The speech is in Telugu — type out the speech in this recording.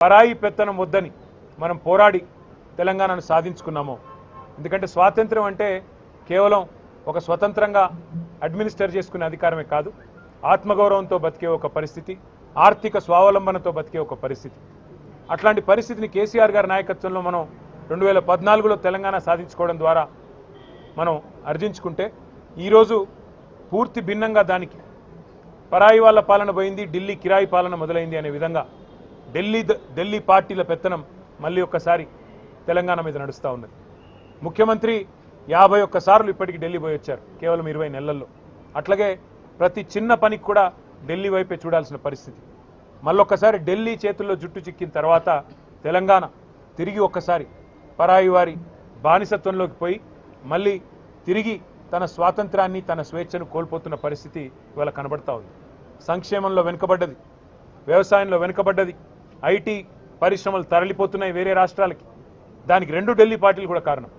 పరాయి పెత్తనం వద్దని మనం పోరాడి తెలంగాణను సాధించుకున్నాము. ఎందుకంటే స్వాతంత్ర్యం అంటే కేవలం ఒక స్వతంత్రంగా అడ్మినిస్టర్ చేసుకునే అధికారమే కాదు, ఆత్మగౌరవంతో బతికే ఒక పరిస్థితి, ఆర్థిక స్వావలంబనతో బతికే ఒక పరిస్థితి. అట్లాంటి పరిస్థితిని కేసీఆర్ గారి నాయకత్వంలో మనం 2014లో తెలంగాణ సాధించుకోవడం ద్వారా మనం అర్జించుకుంటే ఈరోజు పూర్తి భిన్నంగా దానికి పరాయి వాళ్ళ పాలన పోయింది, ఢిల్లీ కిరాయి పాలన మొదలైంది అనే విధంగా ఢిల్లీ పార్టీల పెత్తనం మళ్ళీ ఒక్కసారి తెలంగాణ మీద నడుస్తూ ఉన్నది. ముఖ్యమంత్రి 51 సార్లు ఇప్పటికి ఢిల్లీ పోయి వచ్చారు కేవలం 20 నెలల్లో. అట్లాగే ప్రతి చిన్న పనికి కూడా ఢిల్లీ వైపే చూడాల్సిన పరిస్థితి. మళ్ళొక్కసారి ఢిల్లీ చేతుల్లో జుట్టు చిక్కిన తర్వాత తెలంగాణ తిరిగి ఒక్కసారి పరాయి వారి బానిసత్వంలోకి పోయి మళ్ళీ తిరిగి తన స్వాతంత్రాన్ని తన స్వేచ్ఛను కోల్పోతున్న పరిస్థితి ఇవాళ కనబడతా ఉంది. సంక్షేమంలో వెనుకబడ్డది, వ్యవసాయంలో వెనుకబడ్డది, ఐటీ పరిశ్రమలు తరలిపోతున్నాయి వేరే రాష్ట్రాలకి. దానికి 2 ఢిల్లీ పార్టీలు కూడా కారణం.